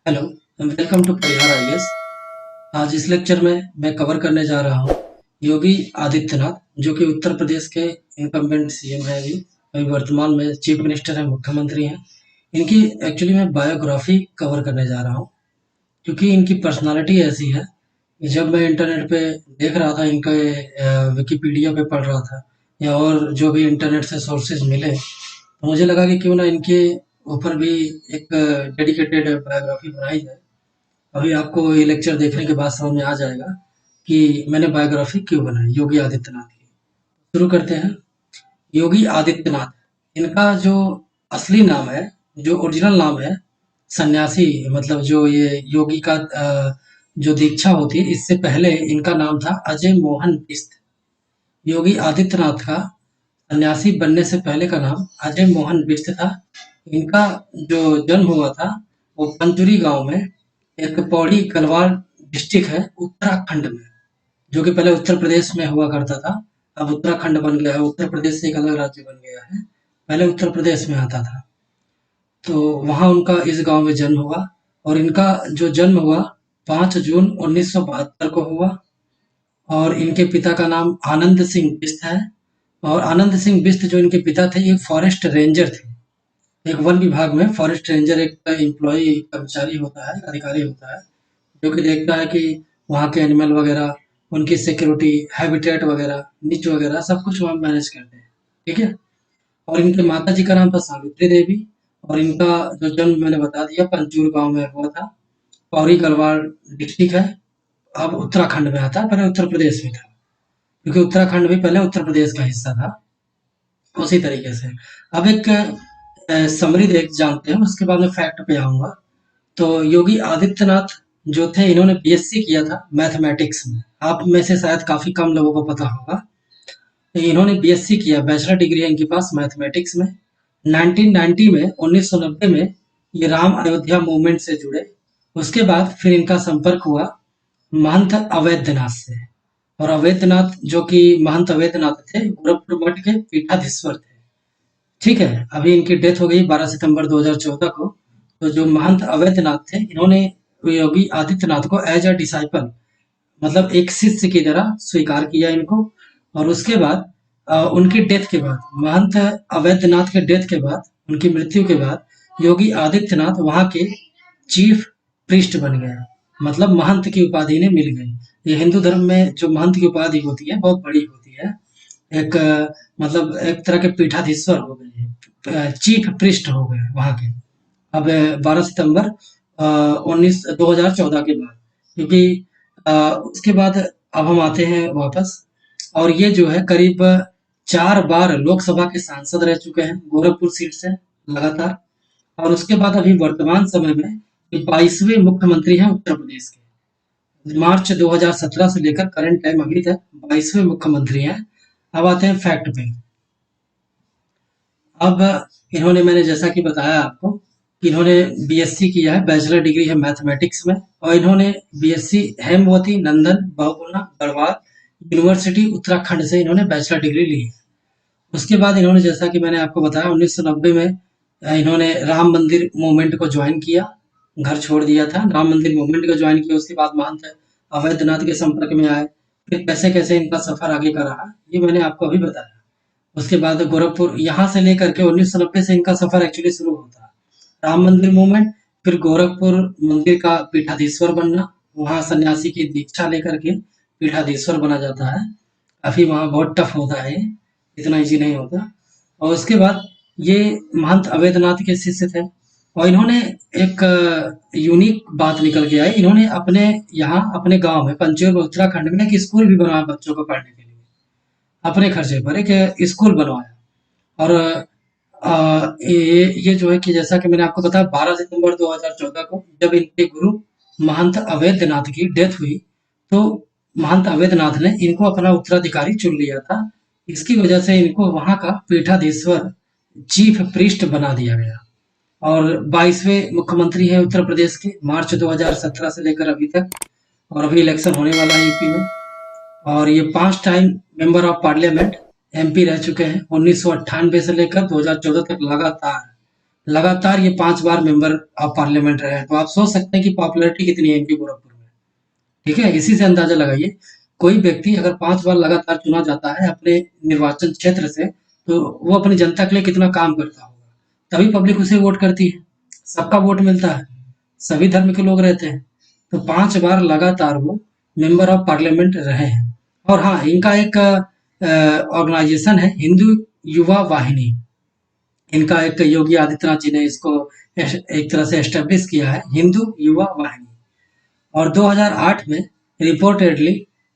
Hello, welcome to Parihar IAS. आज इस lecture में मैं कवर करने जा रहा हूँ योगी आदित्यनाथ, जो कि उत्तर प्रदेश के इनकम्बेंट सीएम है। अभी वर्तमान में चीफ मिनिस्टर है, मुख्यमंत्री हैं। इनकी एक्चुअली मैं बायोग्राफी कवर करने जा रहा हूँ, क्योंकि इनकी पर्सनालिटी ऐसी है कि जब मैं इंटरनेट पे देख रहा था, इनके विकिपीडिया पे पढ़ रहा था या और जो भी इंटरनेट से सोर्सेज मिले, तो मुझे लगा कि क्यों ना इनके ऊपर भी एक डेडिकेटेड बायोग्राफी बनाई जाए। अभी आपको ये लेक्चर देखने के बाद समझ में आ जाएगा कि मैंने बायोग्राफी क्यों बनाई योगी आदित्यनाथ की। शुरू करते हैं। योगी आदित्यनाथ, इनका जो असली नाम है, जो ओरिजिनल नाम है, सन्यासी, मतलब जो ये योगी का जो दीक्षा होती है, इससे पहले इनका नाम था अजय मोहन बिस्त। योगी आदित्यनाथ का सन्यासी बनने से पहले का नाम अजय मोहन बिष्ट था। इनका जो जन्म हुआ था वो पंचुरी गांव में, एक पौड़ी गढ़वाल डिस्ट्रिक्ट है उत्तराखंड में, जो कि पहले उत्तर प्रदेश में हुआ करता था। अब उत्तराखंड बन गया है, उत्तर प्रदेश से एक अलग राज्य बन गया है। पहले उत्तर प्रदेश में आता था। तो वहाँ उनका इस गांव में जन्म हुआ, और इनका जो जन्म हुआ 5 जून 1972 को हुआ। और इनके पिता का नाम आनंद सिंह बिष्ट है। और आनंद सिंह बिष्ट जो इनके पिता थे, एक फॉरेस्ट रेंजर थे। एक वन विभाग में फॉरेस्ट रेंजर एक एम्प्लॉय, कर्मचारी होता है, अधिकारी होता है, जो कि देखता है कि वहाँ के एनिमल वगैरह, उनकी सिक्योरिटी, हैबिटेट वगैरह, निच वगैरह सब कुछ वहाँ मैनेज करते हैं। ठीक है। और इनके माता जी का नाम था सावित्री देवी। और इनका जो जन्म मैंने बता दिया, पंचूर गांव में हुआ था। पौड़ी गढ़वाल डिस्ट्रिक्ट है, अब उत्तराखंड में आता है, पहले उत्तर प्रदेश में था, क्योंकि उत्तराखंड भी पहले उत्तर प्रदेश का हिस्सा था। उसी तरीके से अब एक समरी देख जानते हैं, उसके बाद में फैक्ट पे आऊंगा। तो योगी आदित्यनाथ जो थे, इन्होंने बीएससी किया था मैथमेटिक्स में। आप में से शायद काफी कम लोगों को पता होगा। तो इन्होंने बीएससी किया, बैचलर डिग्री है इनके पास मैथमेटिक्स में। 1990 में, 1990 में ये राम अयोध्या मूवमेंट से जुड़े। उसके बाद फिर इनका संपर्क हुआ महंत अवैधनाथ से। और अवैधनाथ, जो कि महंत अवैधनाथ थे, गोरखपुर मठ के पीठाधीश्वर थे। ठीक है। अभी इनकी डेथ हो गई 12 सितंबर 2014 को। तो जो महंत अवैधनाथ थे, इन्होंने योगी आदित्यनाथ को एज अ डिसाइपल, मतलब एक शिष्य की तरह स्वीकार किया इनको। और उसके बाद उनकी डेथ के बाद, महंत अवैधनाथ के डेथ के बाद, उनकी मृत्यु के बाद, योगी आदित्यनाथ वहां के चीफ प्रीस्ट बन गए, मतलब महंत की उपाधि इन्हें मिल गई। ये हिंदू धर्म में जो महंत की उपाधि होती है, बहुत बड़ी होती है। एक मतलब एक तरह के पीठाधीश्वर हो गए, चीफ प्रीस्ट हो गए वहां के। अब 12 सितंबर 2014 के बाद, क्योंकि उसके बाद अब हम आते हैं वापस। और ये जो है करीब 4 बार लोकसभा के सांसद रह चुके हैं गोरखपुर सीट से लगातार। और उसके बाद अभी वर्तमान समय में ये 22वें मुख्यमंत्री हैं उत्तर प्रदेश के। मार्च 2017 से लेकर करंट टाइम अभी तक 22वें मुख्यमंत्री हैं। अब आते हैं फैक्ट पे। अब इन्होंने, मैंने जैसा कि बताया आपको, कि इन्होंने बीएससी किया है, बैचलर डिग्री है मैथमेटिक्स में। और इन्होंने बीएससी हेमवती नंदन बहुगुणा गढ़वाल यूनिवर्सिटी उत्तराखंड से इन्होंने बैचलर डिग्री ली है। उसके बाद इन्होंने, जैसा कि मैंने आपको बताया, 1990 में इन्होंने राम मंदिर मूवमेंट को ज्वाइन किया, घर छोड़ दिया था, राम मंदिर मूवमेंट को ज्वाइन किया। उसके बाद महंत अवैधनाथ के संपर्क में आए। फिर कैसे कैसे इनका सफर आगे का रहा, ये मैंने आपको अभी बताया। उसके बाद गोरखपुर, यहाँ से लेकर के 1990 से इनका सफर एक्चुअली शुरू होता है। राम मंदिर मूवमेंट, फिर गोरखपुर मंदिर का पीठाधीश्वर बनना, वहाँ सन्यासी की दीक्षा लेकर के पीठाधीश्वर बना जाता है। काफी वहाँ बहुत टफ होता है, इतना इजी नहीं होता। और उसके बाद ये महंत अवैधनाथ के शिष्य थे। और इन्होंने एक यूनिक बात निकल के आई, इन्होंने अपने यहाँ अपने गांव में पंचोर उत्तराखंड में एक स्कूल भी बनवाया बच्चों को पढ़ने के लिए, अपने खर्चे पर एक स्कूल बनवाया। और ये जो है कि जैसा कि मैंने आपको बताया, 12 सितंबर 2014 को जब इनके गुरु महंत अवैधनाथ की डेथ हुई, तो महंत अवैधनाथ ने इनको अपना उत्तराधिकारी चुन लिया था। इसकी वजह से इनको वहां का पीठाधीश्वर, चीफ प्रीस्ट बना दिया गया। और 22वें मुख्यमंत्री है उत्तर प्रदेश के, मार्च 2017 से लेकर अभी तक। और अभी इलेक्शन होने वाला है यूपी में। और ये 5 time member of parliament MP रह चुके हैं, 1998 से लेकर 2014 तक लगातार लगातार ये 5 बार मेंबर ऑफ पार्लियामेंट रहे हैं। तो आप सोच सकते हैं कि पॉपुलैरिटी कितनी है इनकी गोरखपुर में। ठीक है? इसी से अंदाज़ा लगाइए, कोई व्यक्ति अगर 5 बार लगातार चुना जाता है अपने निर्वाचन क्षेत्र से, तो वो अपनी जनता के लिए कितना काम करता होगा। तभी पब्लिक उसे वोट करती है, सबका वोट मिलता है, सभी धर्म के लोग रहते हैं। तो 5 बार लगातार वो मेंबर ऑफ पार्लियामेंट रहे हैं। और हाँ, इनका एक ऑर्गेनाइजेशन है हिंदू युवा वाहिनी। इनका एक योगी आदित्यनाथ जी ने इसको एक तरह से एस्टेब्लिश किया है, हिंदू युवा वाहिनी। और 2008 में रिपोर्टेडली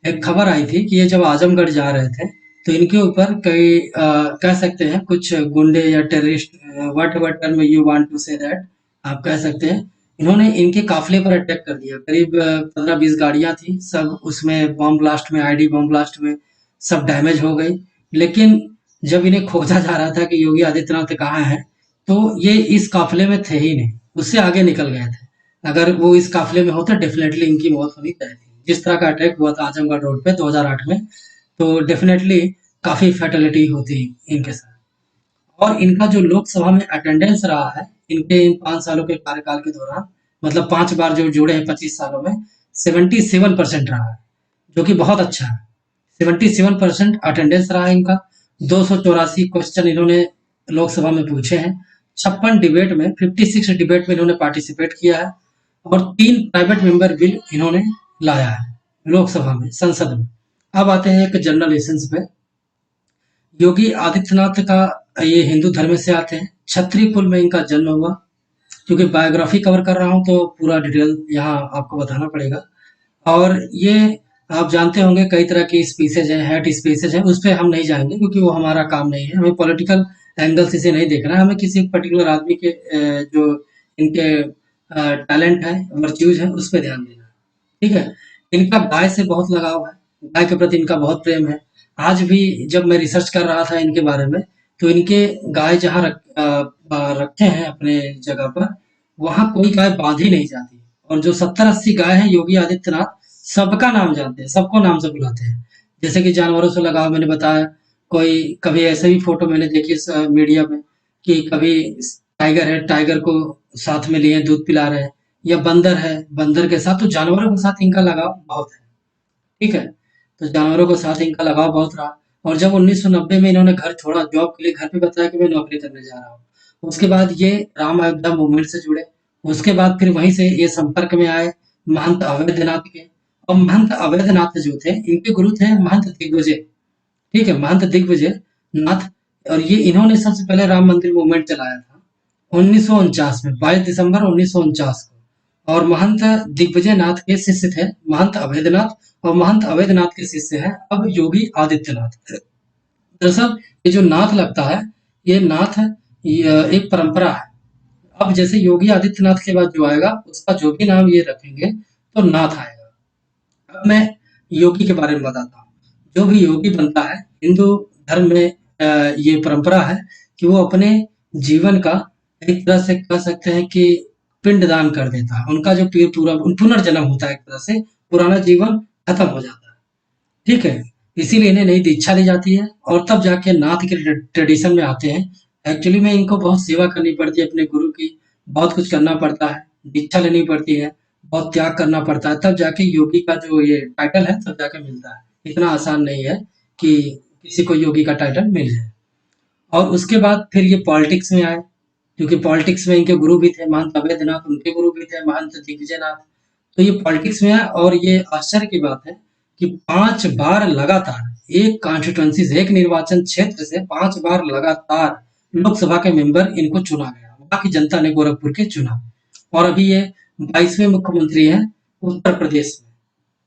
एक खबर आई थी कि ये जब आजमगढ़ जा रहे थे, तो इनके ऊपर कई कह सकते हैं कुछ गुंडे या terrorist, what ever term you want to say that, आप कह सकते हैं, इन्होंने इनके काफिले पर अटैक कर दिया। करीब 15-20 गाड़ियां थी, सब उसमें बम ब्लास्ट में, आईडी बम ब्लास्ट में सब डैमेज हो गई। लेकिन जब इन्हें खोजा जा रहा था कि योगी आदित्यनाथ कहाँ हैं, तो ये इस काफिले में थे ही नहीं, उससे आगे निकल गए थे। अगर वो इस काफिले में होते डेफिनेटली इनकी मौत होनी तय थी। जिस तरह का अटैक हुआ था आजमगढ़ रोड पे 2008 में, तो डेफिनेटली काफी फैटेलिटी होती इनके साथ। और इनका जो लोकसभा में अटेंडेंस रहा है इनके इन 5 सालों के कार्यकाल के दौरान, मतलब 5 बार जो जुड़े हैं 25 सालों में, 77% रहा है, जो कि बहुत अच्छा है। 77% अटेंडेंस रहा है इनका। 284 क्वेश्चन इन्होंने लोकसभा में पूछे हैं। 56 डिबेट में, 56 डिबेट में इन्होंने पार्टिसिपेट किया है। और 3 प्राइवेट मेंबर बिल इन्होंने लाया है लोकसभा में, संसद में। अब आते हैं एक जनरल एसेंस पे। योगी आदित्यनाथ का, ये हिंदू धर्म से आते हैं, क्षत्रिय कुल में इनका जन्म हुआ। क्योंकि बायोग्राफी कवर कर रहा हूँ तो पूरा डिटेल यहाँ आपको बताना पड़ेगा। और ये आप जानते होंगे कई तरह की स्पीसेज हैं, हेट स्पीसेज हैं, उस पे हम नहीं जाएंगे क्योंकि वो हमारा काम नहीं है। हमें पॉलिटिकल एंगल से इसे नहीं देखना है, हमें किसी पर्टिकुलर आदमी के जो इनके टैलेंट है, वर्च्यूज है, उस पे ध्यान देना है। ठीक है? इनका गाय से बहुत लगाव है, गाय के प्रति इनका बहुत प्रेम है। आज भी जब मैं रिसर्च कर रहा था इनके बारे में, तो इनके गाय जहाँ रखे हैं अपने जगह पर, वहाँ कोई गाय बांधी नहीं जाती। और जो 70-80 गाय हैं, योगी आदित्यनाथ सबका नाम जानते हैं, सबको नाम से बुलाते हैं। जैसे कि जानवरों से लगाव मैंने बताया, कोई कभी ऐसे भी फोटो मैंने देखी मीडिया में कि कभी टाइगर है, टाइगर को साथ में लिए दूध पिला रहे हैं, या बंदर है, बंदर के साथ, तो जानवरों के साथ इनका लगाव बहुत है। ठीक है? तो जानवरों के साथ इनका लगाव बहुत रहा। और जब 1990 में इन्होंने घर छोड़ा जॉब के लिए, घर पे बताया कि मैं नौकरी करने जा रहा हूँ। उसके बाद ये राम अयोध्या मूवमेंट से जुड़े। उसके बाद फिर वहीं से ये संपर्क में आए महंत अवैधनाथ के। और महंत अवैधनाथ जो थे, इनके गुरु थे महंत दिग्विजय। ठीक है? महंत दिग्विजय नाथ। और ये इन्होंने सबसे पहले राम मंदिर मूवमेंट चलाया था 1949 में, 22 दिसंबर 1949 को। और महंत दिग्विजय नाथ के शिष्य थे महंत अवैधनाथ, और महंत अवैधनाथ के शिष्य हैं अब योगी आदित्यनाथ। दरअसल ये जो नाथ लगता है, ये नाथ एक परंपरा है। अब जैसे योगी आदित्यनाथ के बाद जो आएगा उसका जो भी नाम ये रखेंगे तो नाथ आएगा। अब मैं योगी के बारे में बताता हूँ। जो भी योगी बनता है हिंदू धर्म में, ये परंपरा है कि वो अपने जीवन का एक तरह से कह सकते हैं कि पिंडदान कर देता है। उनका जो पूरा पुनर्जन्म होता है, एक तरह से पुराना जीवन खत्म हो जाता है। ठीक है? इसीलिए इन्हें नई दीक्षा दी जाती है और तब जाके नाथ के ट्रेडिशन में आते हैं। एक्चुअली में इनको बहुत सेवा करनी पड़ती है अपने गुरु की, बहुत कुछ करना पड़ता है, दीक्षा लेनी पड़ती है, बहुत त्याग करना पड़ता है, तब जाके योगी का जो ये टाइटल है तब जाके मिलता है। इतना आसान नहीं है कि किसी को योगी का टाइटल मिल जाए। और उसके बाद फिर ये पॉलिटिक्स में आए, क्योंकि पॉलिटिक्स में इनके गुरु भी थे महंत अवैधनाथ, उनके गुरु भी थे महंत दिग्विजयनाथ। तो ये पॉलिटिक्स में आए और ये आश्चर्य की बात है कि 5 बार लगातार एक कॉन्स्टिट्यूएंसी से, एक निर्वाचन क्षेत्र से 5 बार लगातार लोकसभा के मेंबर इनको चुना गया। वहाँ की जनता ने गोरखपुर के चुना। और अभी ये 22वें मुख्यमंत्री हैं उत्तर प्रदेश में।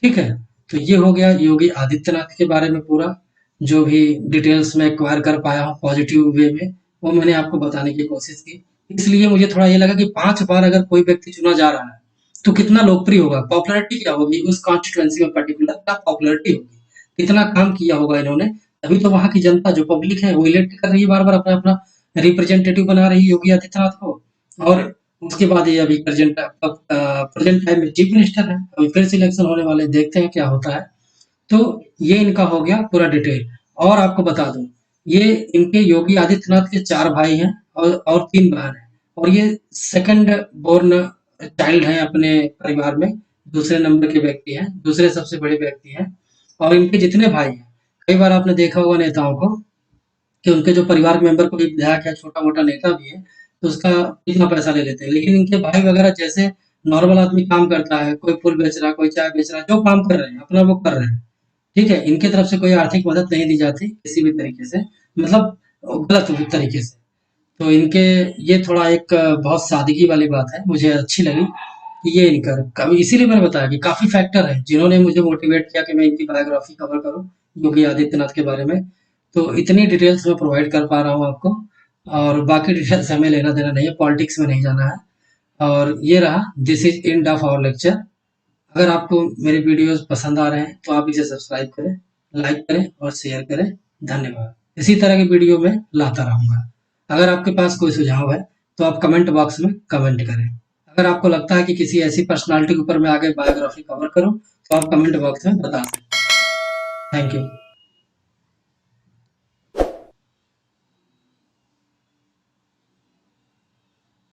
ठीक है? तो ये हो गया योगी आदित्यनाथ के बारे में पूरा, जो भी डिटेल्स मैं एक्वायर कर पाया हूँ पॉजिटिव वे में, वो मैंने आपको बताने की कोशिश की। इसलिए मुझे थोड़ा ये लगा कि 5 बार अगर कोई व्यक्ति चुना जा रहा है, तो कितना लोकप्रिय होगा, पॉपुलैरिटी क्या होगी उस कॉन्स्टिट्यूएंसी में, पर्टिकुलर क्या पॉपुलैरिटी होगी, कितना काम किया होगा इन्होंने। तभी तो वहाँ की जनता जो पब्लिक है वो इलेक्ट कर रही है, बार-बार अपना-अपना रिप्रेजेंटेटिव बना रही है योगी आदित्यनाथ को। और उसके बाद ये अभी प्रेजेंट टाइम में चीफ मिनिस्टर है। अभी फिर से इलेक्शन होने वाले हैं, देखते हैं क्या होता है। तो ये इनका हो गया पूरा डिटेल। और आपको बता दूं, ये इनके योगी आदित्यनाथ के 4 भाई हैं और 3 बहन हैं। और ये सेकंड बोर्न चाइल्ड हैं अपने परिवार में, दूसरे नंबर के व्यक्ति हैं, दूसरे सबसे बड़े व्यक्ति हैं। और इनके जितने भाई हैं, कई बार आपने देखा होगा नेताओं को कि उनके जो परिवार मेंबर कोई विधायक है, छोटा-मोटा नेता भी है, तो उसका कितना पैसा ले लेते हैं। लेकिन इनके भाई वगैरह जैसे नॉर्मल आदमी काम करता है, कोई फूल बेच रहा है, कोई चाय बेच रहा है, जो काम कर रहे हैं, अपना वो कर रहे हैं। ठीक है? इनकी तरफ से कोई आर्थिक मदद नहीं दी जाती किसी भी तरीके से, मतलब गलत तरीके से। तो इनके ये थोड़ा एक बहुत सादगी वाली बात है, मुझे अच्छी लगी कि ये इनका कभी, इसीलिए मैंने बताया कि काफ़ी फैक्टर हैं जिन्होंने मुझे मोटिवेट किया कि मैं इनकी बायोग्राफी कवर करूँ, योगी आदित्यनाथ के बारे में। तो इतनी डिटेल्स मैं प्रोवाइड कर पा रहा हूँ आपको, और बाकी डिटेल्स हमें लेना देना नहीं है, पॉलिटिक्स में नहीं जाना है। और ये रहा, this is end of our lecture. अगर आपको मेरे वीडियोस पसंद आ रहे हैं तो आप इसे सब्सक्राइब करें, लाइक करें और शेयर करें। धन्यवाद। इसी तरह की वीडियो में लाता रहूँगा। अगर आपके पास कोई सुझाव है तो आप कमेंट बॉक्स में कमेंट करें। अगर आपको लगता है कि किसी ऐसी पर्सनालिटी के ऊपर मैं आगे बायोग्राफी कवर करूं तो आप कमेंट बॉक्स में बता सकते हैं। Thank you.